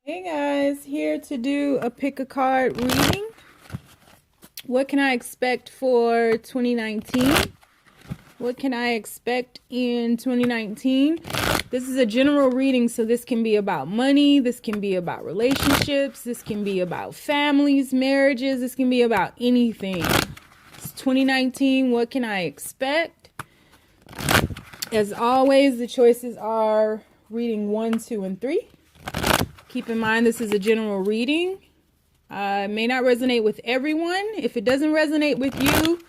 Hey guys, here to do a pick a card reading. What can I expect for 2019? What can I expect in 2019? This is a general reading, so this can be about money, this can be about relationships, this can be about families, marriages, this can be about anything. It's 2019, what can I expect? As always, the choices are reading 1, 2, and 3. Keep in mind this is a general reading. It may not resonate with everyone. If it doesn't resonate with you,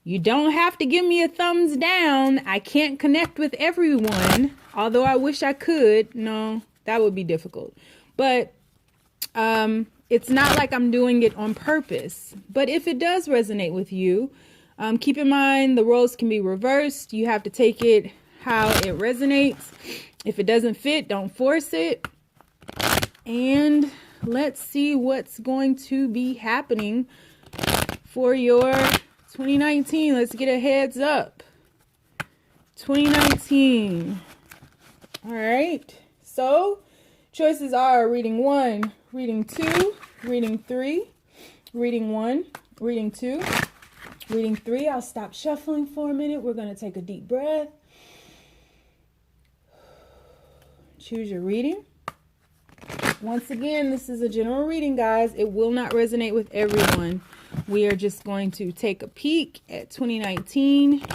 you don't have to give me a thumbs down. I can't connect with everyone, although I wish I could. No, that would be difficult. But it's not like I'm doing it on purpose. But if it does resonate with you, keep in mind the roles can be reversed. You have to take it how it resonates. If it doesn't fit, don't force it. And let's see what's going to be happening for your 2019. Let's get a heads up. 2019. All right. So choices are reading 1, reading 2, reading 3, reading 1, reading 2, reading 3. I'll stop shuffling for a minute. We're going to take a deep breath. Choose your reading. Once again, this is a general reading, guys. It will not resonate with everyone. We are just going to take a peek at 2019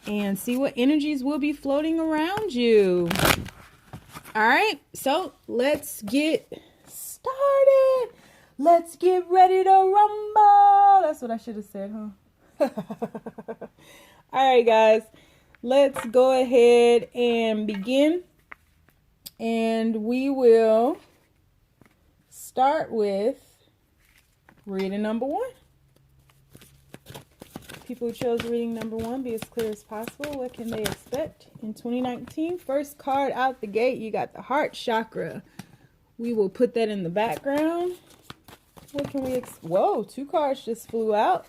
and see what energies will be floating around you. All right, so let's get started. Let's get ready to rumble. That's what I should have said, huh? All right, guys, let's go ahead and begin. And we will start with reading number 1. People who chose reading number 1, be as clear as possible. What can they expect in 2019? First card out the gate, you got the heart chakra. We will put that in the background. What can we expect? Whoa, 2 cards just flew out.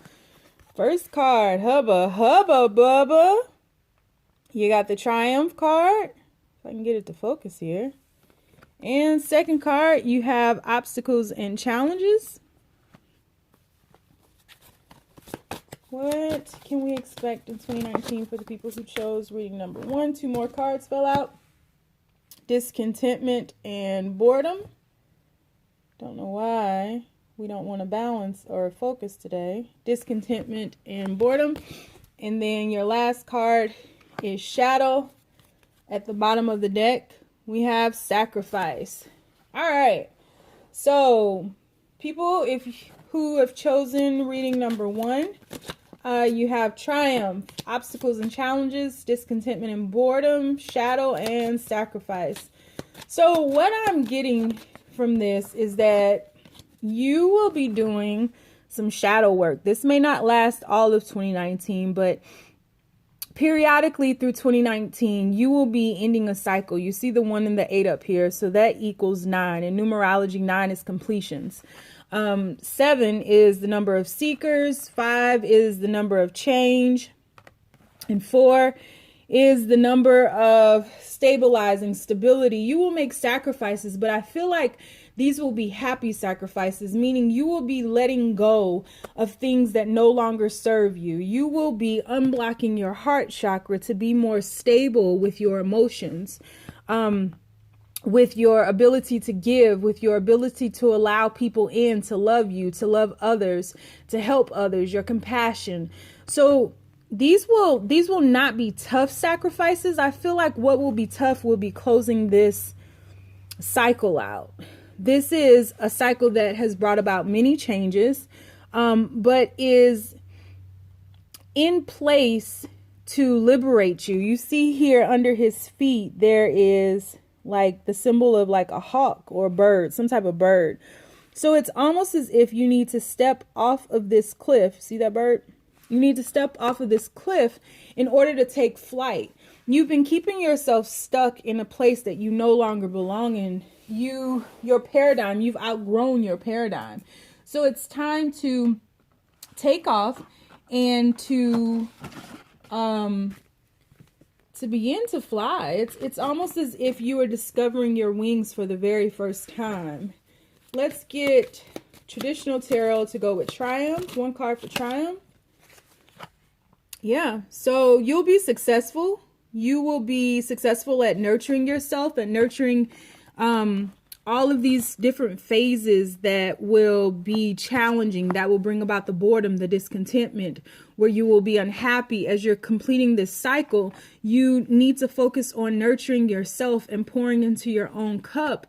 First card, hubba, hubba, bubba. You got the triumph card. If I can get it to focus here. And second card, you have obstacles and challenges. What can we expect in 2019 for the people who chose reading number 1? 2 more cards fell out. Discontentment and boredom. Don't know why we don't want to balance or focus today. Discontentment and boredom. And then your last card is shadow. At the bottom of the deck, we have sacrifice. All right. So, people who have chosen reading number 1, you have triumph, obstacles and challenges, discontentment and boredom, shadow, and sacrifice. So, what I'm getting from this is that you will be doing some shadow work. This may not last all of 2019, but periodically through 2019, you will be ending a cycle. You see the 1 and the 8 up here. So that equals 9. In numerology, 9 is completions. 7 is the number of seekers. 5 is the number of change. And 4 is the number of stabilizing, stability. You will make sacrifices, but I feel like these will be happy sacrifices, meaning you will be letting go of things that no longer serve you. You will be unblocking your heart chakra to be more stable with your emotions, with your ability to give, with your ability to allow people in, to love you, to love others, to help others, your compassion. So these will not be tough sacrifices. I feel like what will be tough will be closing this cycle out. This is a cycle that has brought about many changes, but is in place to liberate you. You see here under his feet, there is like the symbol of like a hawk or a bird, some type of bird. So it's almost as if you need to step off of this cliff. See that bird? You need to step off of this cliff in order to take flight. You've been keeping yourself stuck in a place that you no longer belong in. Your paradigm, you've outgrown your paradigm. So it's time to take off and to to begin to fly. It's almost as if you are discovering your wings for the very first time. Let's get traditional tarot to go with triumph. One card for triumph. Yeah, so you'll be successful. You will be successful at nurturing yourself and nurturing all of these different phases that will be challenging, that will bring about the boredom, the discontentment, where you will be unhappy as you're completing this cycle. You need to focus on nurturing yourself and pouring into your own cup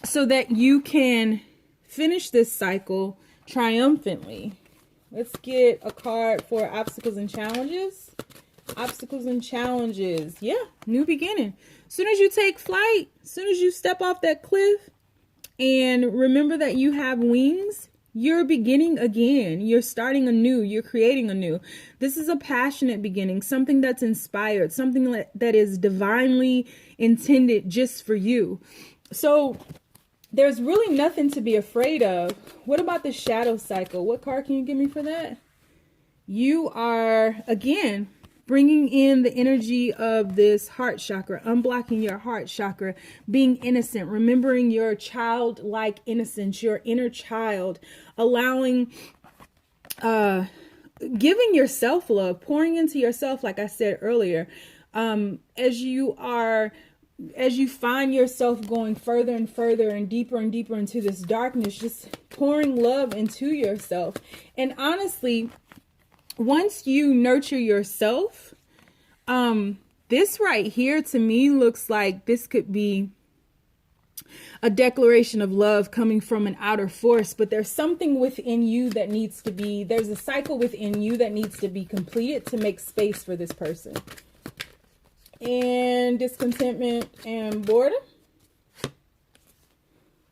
so that you can finish this cycle triumphantly. Let's get a card for obstacles and challenges. Obstacles and challenges. Yeah, new beginning. As soon as you take flight, as soon as you step off that cliff and remember that you have wings, you're beginning again. You're starting anew. You're creating anew. This is a passionate beginning, something that's inspired, something that is divinely intended just for you. So there's really nothing to be afraid of. What about the shadow cycle? What card can you give me for that? You are, again, bringing in the energy of this heart chakra, unblocking your heart chakra, being innocent, remembering your childlike innocence, your inner child, allowing, giving yourself love, pouring into yourself, like I said earlier, as you find yourself going further and further and deeper into this darkness, just pouring love into yourself. And honestly, once you nurture yourself, this right here to me looks like this could be a declaration of love coming from an outer force, but there's something within you that needs to be, there's a cycle within you that needs to be completed to make space for this person. And discontentment and boredom.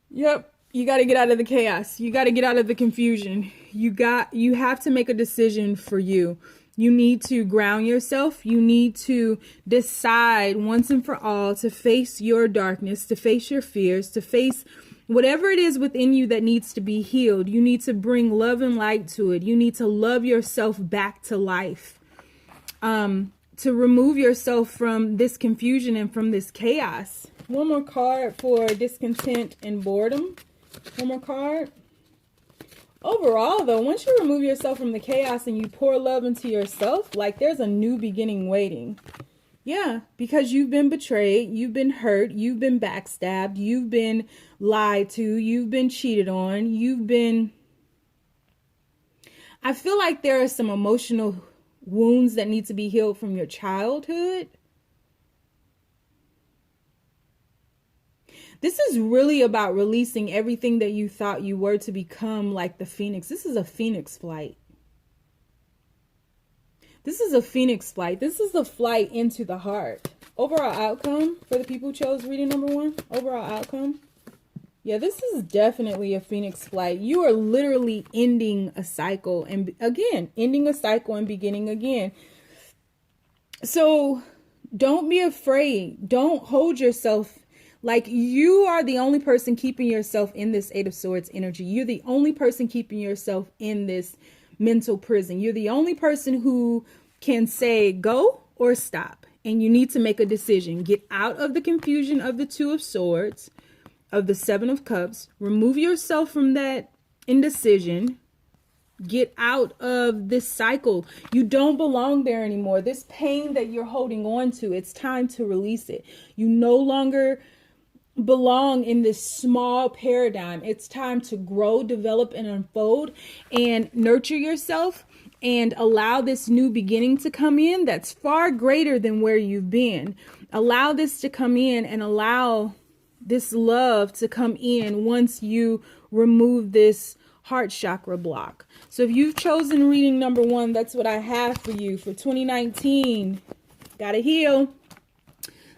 Yep. You got to get out of the chaos. You got to get out of the confusion. You have to make a decision for you. You need to ground yourself. You need to decide once and for all to face your darkness, to face your fears, to face whatever it is within you that needs to be healed. You need to bring love and light to it. You need to love yourself back to life. To remove yourself from this confusion and from this chaos. One more card for discontent and boredom. One more card. Overall, though, once you remove yourself from the chaos and you pour love into yourself, like there's a new beginning waiting. Yeah, because you've been betrayed, you've been hurt, you've been backstabbed, you've been lied to, you've been cheated on, I feel like there are some emotional wounds that need to be healed from your childhood. This is really about releasing everything that you thought you were to become like the phoenix. This is a phoenix flight. This is a phoenix flight. This is the flight into the heart. Overall outcome for the people who chose reading number 1. Overall outcome. Yeah, this is definitely a phoenix flight. You are literally ending a cycle and again, ending a cycle and beginning again. So don't be afraid. Don't hold yourself like you are the only person keeping yourself in this 8 of Swords energy. You're the only person keeping yourself in this mental prison. You're the only person who can say go or stop. And you need to make a decision. Get out of the confusion of the 2 of Swords, of the 7 of Cups. Remove yourself from that indecision. Get out of this cycle. You don't belong there anymore. This pain that you're holding on to, it's time to release it. You no longer belong in this small paradigm. It's time to grow, develop, and unfold and nurture yourself and allow this new beginning to come in that's far greater than where you've been. Allow this to come in and allow this love to come in once you remove this heart chakra block. So if you've chosen reading number 1, that's what I have for you for 2019. Gotta heal.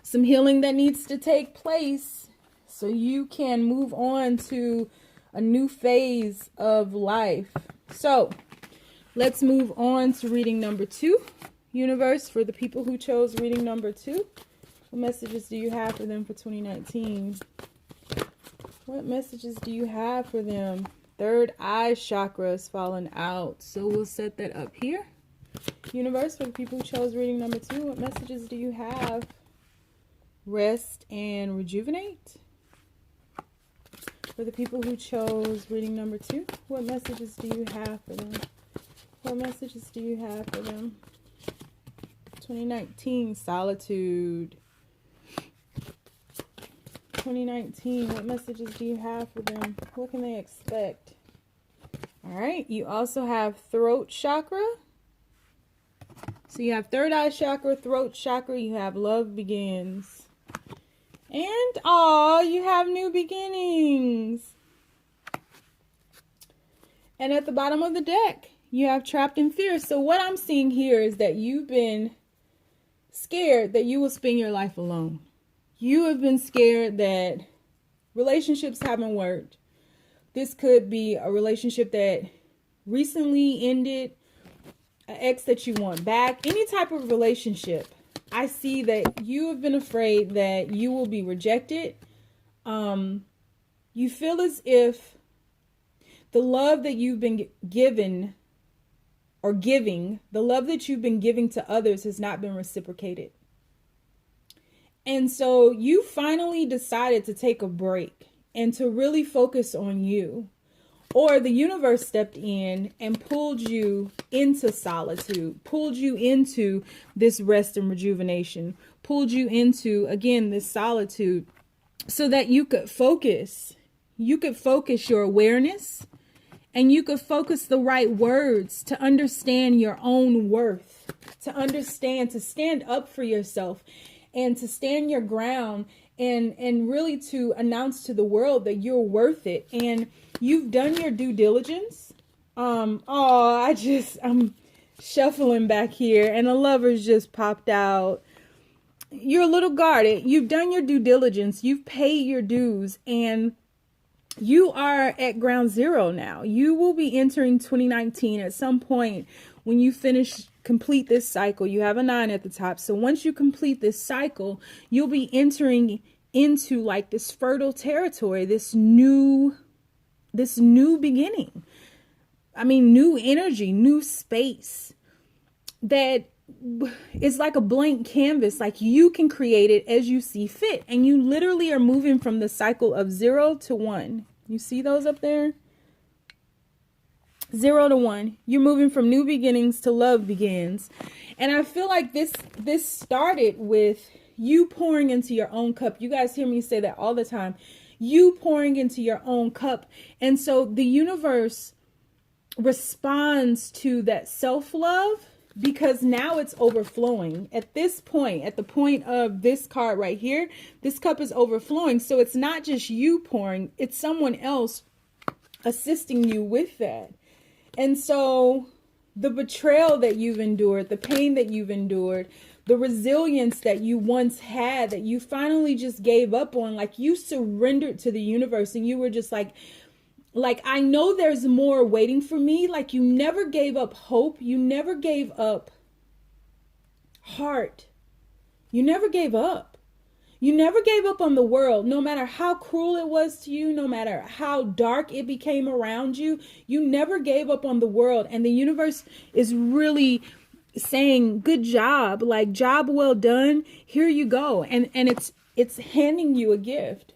Some healing that needs to take place so you can move on to a new phase of life. So let's move on to reading number 2. Universe, for the people who chose reading number 2. What messages do you have for them for 2019? What messages do you have for them? Third eye chakra is falling out. So we'll set that up here. Universe, for the people who chose reading number 2, what messages do you have? Rest and rejuvenate. For the people who chose reading number 2, what messages do you have for them? What messages do you have for them? 2019, solitude. 2019, what messages do you have for them? What can they expect? All right, you also have throat chakra. So you have third eye chakra, throat chakra, you have love begins. And, you have new beginnings. And at the bottom of the deck, you have trapped in fear. So what I'm seeing here is that you've been scared that you will spend your life alone. You have been scared that relationships haven't worked. This could be a relationship that recently ended, an ex that you want back, any type of relationship. I see that you have been afraid that you will be rejected. You feel as if the love that you've been given or giving, the love that you've been giving to others has not been reciprocated. And so you finally decided to take a break and to really focus on you. Or the universe stepped in and pulled you into solitude, pulled you into this rest and rejuvenation, pulled you into, again, this solitude so that you could focus. You could focus your awareness and you could focus the right words to understand your own worth, to understand, to stand up for yourself and to stand your ground and really to announce to the world that you're worth it. And you've done your due diligence. I'm shuffling back here and the lovers just popped out. You're a little guarded. You've done your due diligence. You've paid your dues and you are at ground zero now. You will be entering 2019 at some point when you complete this cycle. You have a 9 at the top. So once you complete this cycle, you'll be entering into like this fertile territory, this new beginning. I mean, new energy, new space that is like a blank canvas. Like you can create it as you see fit. And you literally are moving from the cycle of 0 to 1. You see those up there? 0 to 1. You're moving from new beginnings to love begins. And I feel like this started with you pouring into your own cup. You guys hear me say that all the time. You pouring into your own cup. And so the universe responds to that self-love because now it's overflowing. At this point, at the point of this card right here, this cup is overflowing. So it's not just you pouring, it's someone else assisting you with that. And so the betrayal that you've endured, the pain that you've endured, the resilience that you once had, that you finally just gave up on, like you surrendered to the universe and you were just like, I know there's more waiting for me. Like you never gave up hope. You never gave up heart. You never gave up. You never gave up on the world, no matter how cruel it was to you, no matter how dark it became around you. You never gave up on the world. And the universe is really saying, good job, like job well done. Here you go. And it's handing you a gift.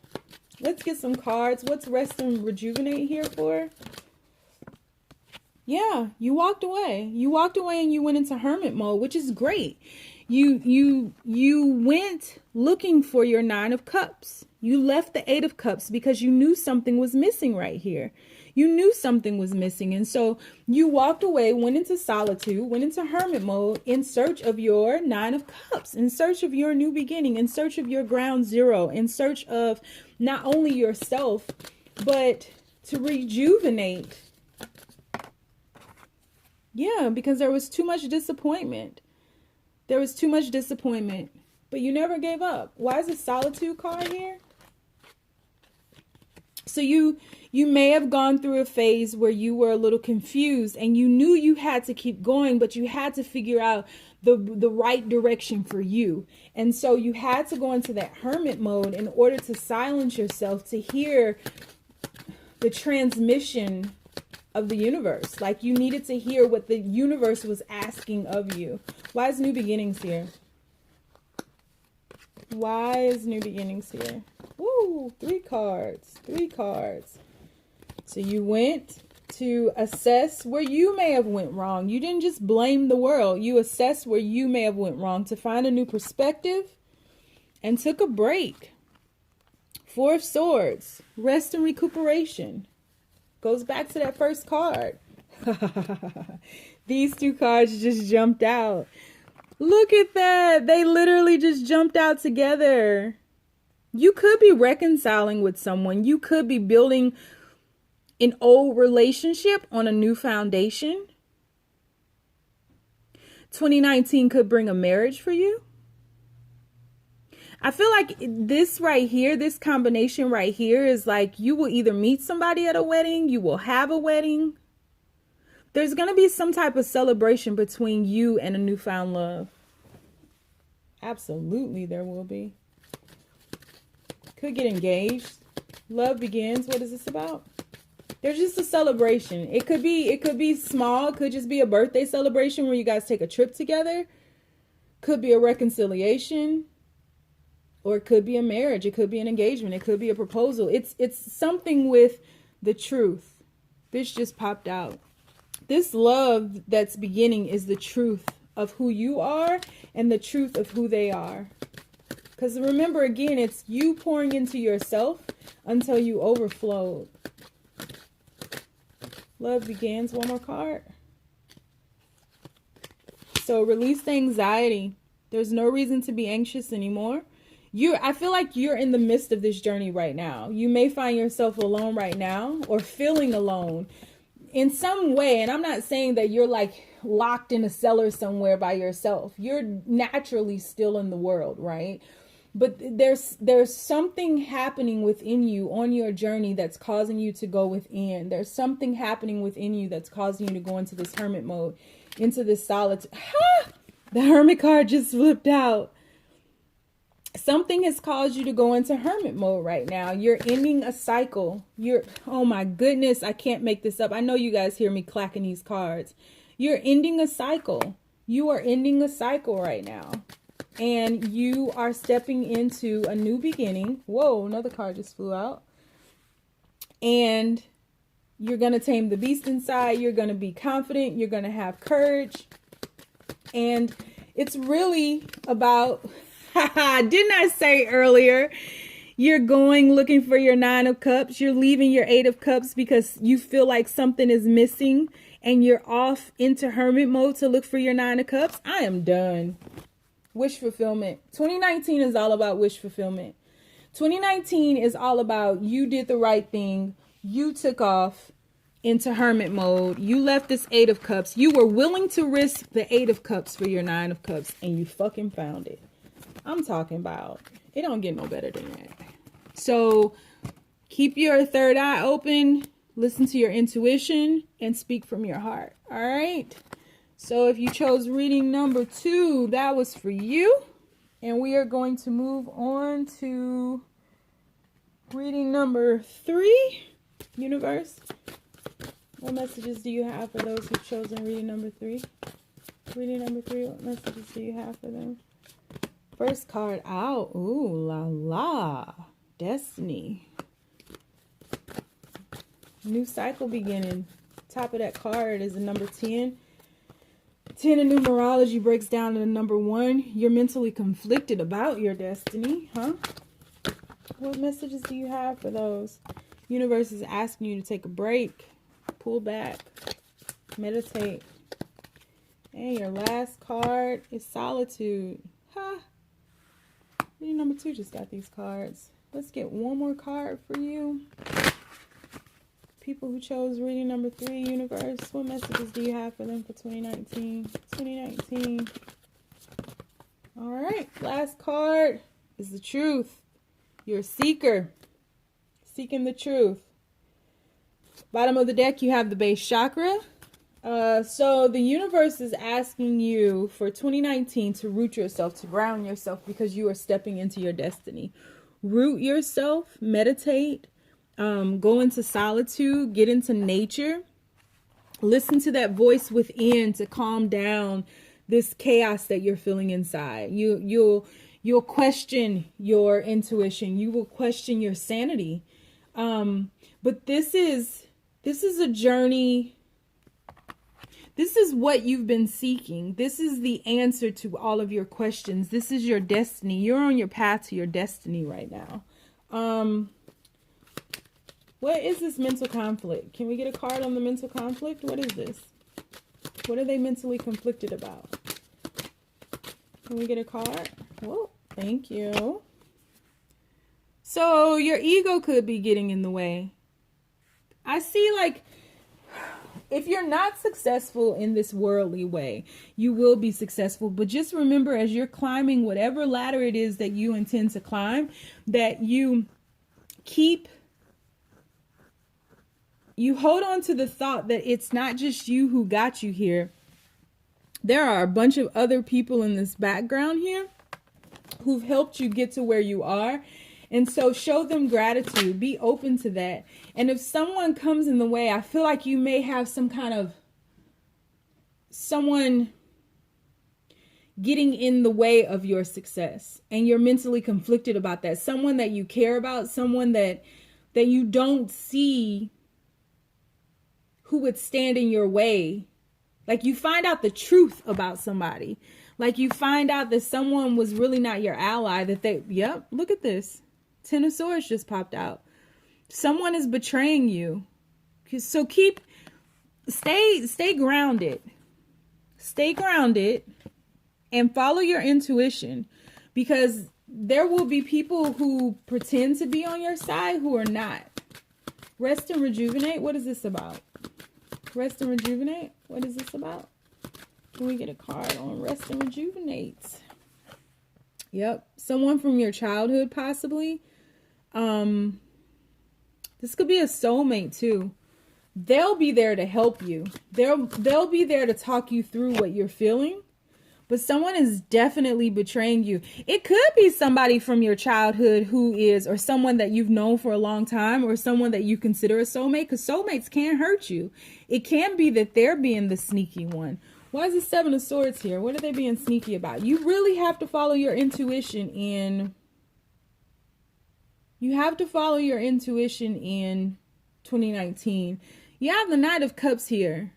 Let's get some cards. What's rest and rejuvenate here for? Yeah, you walked away. You walked away and you went into hermit mode, which is great. You went looking for your 9 of cups. You left the 8 of cups because you knew something was missing right here. You knew something was missing. And so you walked away, went into solitude, went into hermit mode in search of your 9 of cups, in search of your new beginning, in search of your ground zero, in search of not only yourself, but to rejuvenate. Yeah, because there was too much disappointment. There was too much disappointment, but you never gave up. Why is the solitude card here? So you may have gone through a phase where you were a little confused and you knew you had to keep going, but you had to figure out the right direction for you. And so you had to go into that hermit mode in order to silence yourself, to hear the transmission of the universe. Like you needed to hear what the universe was asking of you. Why is new beginnings here? Why is new beginnings here? Woo, 3 cards, 3 cards. So you went to assess where you may have went wrong. You didn't just blame the world. You assessed where you may have went wrong to find a new perspective and took a break. 4 of Swords, rest and recuperation. Goes back to that first card. These 2 cards just jumped out. Look at that. They literally just jumped out together. You could be reconciling with someone. You could be building an old relationship on a new foundation. 2019 could bring a marriage for you. I feel like this right here, this combination right here is like you will either meet somebody at a wedding, you will have a wedding. There's going to be some type of celebration between you and a newfound love. Absolutely, there will be. Could get engaged. Love begins. What is this about? There's just a celebration. It could be small. It could just be a birthday celebration where you guys take a trip together. Could be a reconciliation. Or it could be a marriage. It could be an engagement. It could be a proposal. It's something with the truth. This just popped out. This love that's beginning is the truth of who you are and the truth of who they are. Because remember, again, it's you pouring into yourself until you overflow. Love begins. One more card. So release the anxiety. There's no reason to be anxious anymore. I feel like you're in the midst of this journey right now. You may find yourself alone right now or feeling alone in some way. And I'm not saying that you're like locked in a cellar somewhere by yourself. You're naturally still in the world, right? But there's something happening within you on your journey that's causing you to go within. There's something happening within you that's causing you to go into this hermit mode, into this solitude. The hermit card just flipped out. Something has caused you to go into hermit mode right now. You're ending a cycle. Oh my goodness, I can't make this up. I know you guys hear me clacking these cards. You're ending a cycle. You are ending a cycle right now. And you are stepping into a new beginning. Whoa, another card just flew out. And you're going to tame the beast inside. You're going to be confident. You're going to have courage. And it's really about... Didn't I say earlier, you're going looking for your 9 of Cups. You're leaving your 8 of Cups because you feel like something is missing and you're off into hermit mode to look for your 9 of Cups. I am done. Wish fulfillment. 2019 is all about wish fulfillment. 2019 is all about you did the right thing. You took off into hermit mode. You left this 8 of Cups. You were willing to risk the 8 of Cups for your 9 of Cups and you fucking found it. I'm talking about, it don't get no better than that. So keep your third eye open, listen to your intuition, and speak from your heart. All right. So if you chose reading number 2, that was for you. And we are going to move on to reading number 3. Universe, what messages do you have for those who've chosen reading number 3? Reading number 3, what messages do you have for them? First card out. Ooh, la la. Destiny. New cycle beginning. Top of that card is the number 10. 10 in numerology breaks down to the number 1. You're mentally conflicted about your destiny, huh? What messages do you have for those? Universe is asking you to take a break. Pull back. Meditate. And your last card is solitude. Huh? Reading number 2 just got these cards. Let's get one more card for you. People who chose reading number 3, universe, what messages do you have for them for 2019? 2019. All right, last card is the truth. You're a seeker, seeking the truth. Bottom of the deck, you have the base chakra. So the universe is asking you for 2019 to root yourself, to ground yourself, because you are stepping into your destiny. Root yourself, meditate, go into solitude, get into nature, Listen to that voice within to calm down this chaos that you're feeling inside. You'll question your intuition. You will question your sanity. But this is a journey. This is what you've been seeking. This is the answer to all of your questions. This is your destiny. You're on your path to your destiny right now. What is this mental conflict? Can we get a card on the mental conflict? What is this? What are they mentally conflicted about? Can we get a card? Whoa, thank you. So your ego could be getting in the way. I see, like, if you're not successful in this worldly way, you will be successful. But just remember, as you're climbing whatever ladder it is that you intend to climb, that you hold on to the thought that it's not just you who got you here. There are a bunch of other people in this background here who've helped you get to where you are. And so show them gratitude. Be open to that. And if someone comes in the way, I feel like you may have someone getting in the way of your success. And you're mentally conflicted about that. Someone that you care about, someone that you don't see who would stand in your way. Like, you find out the truth about somebody. Like, you find out that someone was really not your ally, yep, look at this. Ten of Swords just popped out. Someone is betraying you. So stay grounded. Stay grounded and follow your intuition, because there will be people who pretend to be on your side who are not. Rest and rejuvenate. What is this about? Rest and rejuvenate. What is this about? Can we get a card on rest and rejuvenate? Yep. Someone from your childhood, possibly. This could be a soulmate too. They'll be there to help you. They'll be there to talk you through what you're feeling. But someone is definitely betraying you. It could be somebody from your childhood or someone that you've known for a long time, or someone that you consider a soulmate, because soulmates can hurt you. It can be that they're being the sneaky one. Why is the Seven of Swords here? What are they being sneaky about? You really have to follow your intuition in 2019. You have the Knight of Cups here.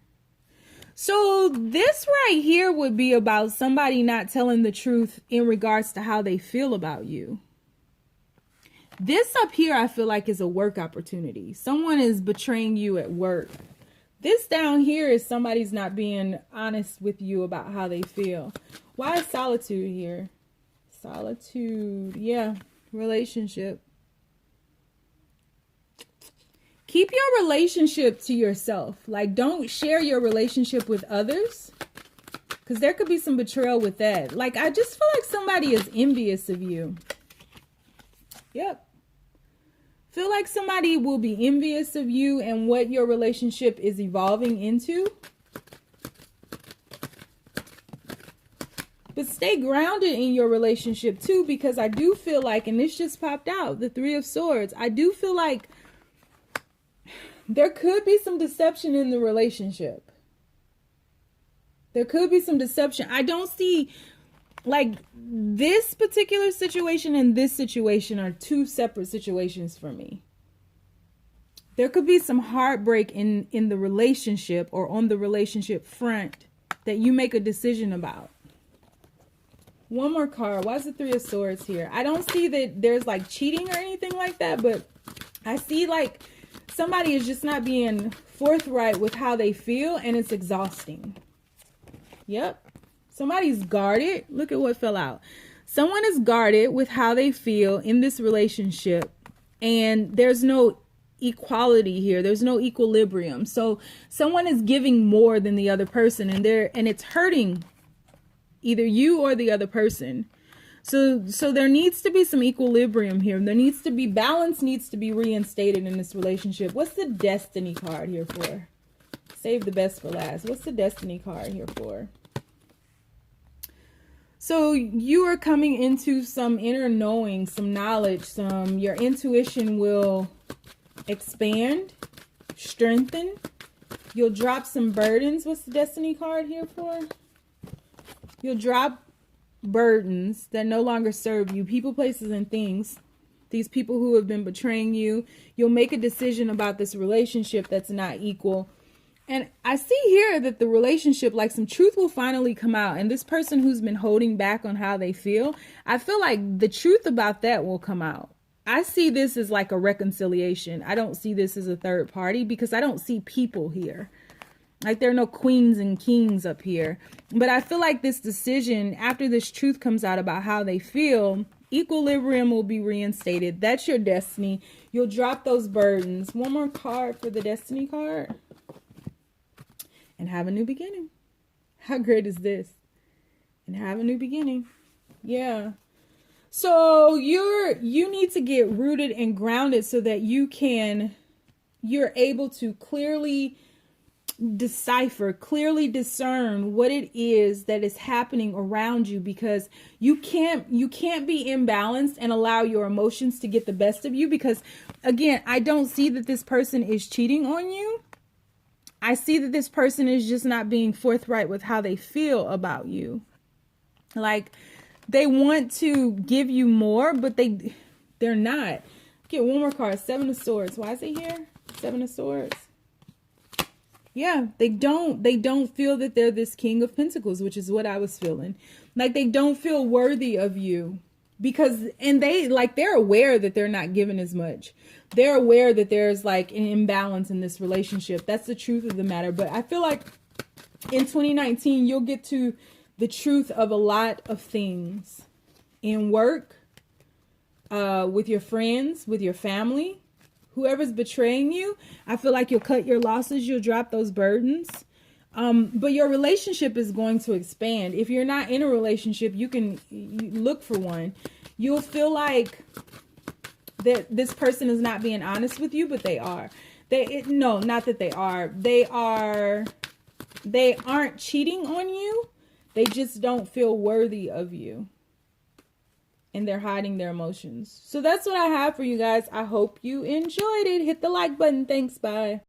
So this right here would be about somebody not telling the truth in regards to how they feel about you. This up here, I feel like, is a work opportunity. Someone is betraying you at work. This down here is somebody's not being honest with you about how they feel. Why is solitude here? Solitude. Yeah. Relationship. Keep your relationship to yourself. Like, don't share your relationship with others, because there could be some betrayal with that. Like, I just feel like somebody is envious of you. Yep. Feel like somebody will be envious of you and what your relationship is evolving into. But stay grounded in your relationship too, because I do feel like, and this just popped out, the Three of Swords, I do feel like there could be some deception in the relationship. There could be some deception. I don't see, like, this particular situation and this situation are two separate situations for me. There could be some heartbreak in the relationship or on the relationship front that you make a decision about. One more card. Why is the Three of Swords here? I don't see that there's like cheating or anything like that, but I see like somebody is just not being forthright with how they feel, and it's exhausting. Yep. Somebody's guarded. Look at what fell out. Someone is guarded with how they feel in this relationship, and there's no equality here. There's no equilibrium. So someone is giving more than the other person, and it's hurting either you or the other person. So there needs to be some equilibrium here. There needs to be balance, needs to be reinstated in this relationship. What's the Destiny card here for? Save the best for last. What's the Destiny card here for? So you are coming into some inner knowing, some knowledge, your intuition will expand, strengthen, You'll drop some burdens. What's the Destiny card here for? You'll drop burdens that no longer serve you. People, places, and things. These people who have been betraying you. You'll make a decision about this relationship that's not equal. And I see here that the relationship, like some truth will finally come out. And this person who's been holding back on how they feel, I feel like the truth about that will come out. I see this as like a reconciliation. I don't see this as a third party because I don't see people here. Like there are no queens and kings up here. But I feel like this decision, after this truth comes out about how they feel, equilibrium will be reinstated. That's your destiny. You'll drop those burdens. One more card for the Destiny card. And have a new beginning. How great is this? And have a new beginning. Yeah. So you need to get rooted and grounded so that you're able to clearly decipher, clearly discern what it is that is happening around you, because you can't be imbalanced and allow your emotions to get the best of you, because again, I don't see that this person is cheating on you. I see that this person is just not being forthright with how they feel about you. Like they want to give you more, but they're not. Get one more card. 7 of Swords. Why is it here? 7 of Swords. Yeah, they don't feel that they're this King of Pentacles, which is what I was feeling. Like they don't feel worthy of you because, and they're aware that they're not given as much. They're aware that there's like an imbalance in this relationship. That's the truth of the matter. But I feel like in 2019, you'll get to the truth of a lot of things in work, with your friends, with your family. Whoever's betraying you, I feel like you'll cut your losses. You'll drop those burdens. But your relationship is going to expand. If you're not in a relationship, you look for one. You'll feel like that this person is not being honest with you, but they are. No, not that they are. They aren't cheating on you. They just don't feel worthy of you. And they're hiding their emotions. So that's what I have for you guys. I hope you enjoyed it. Hit the like button. Thanks. Bye.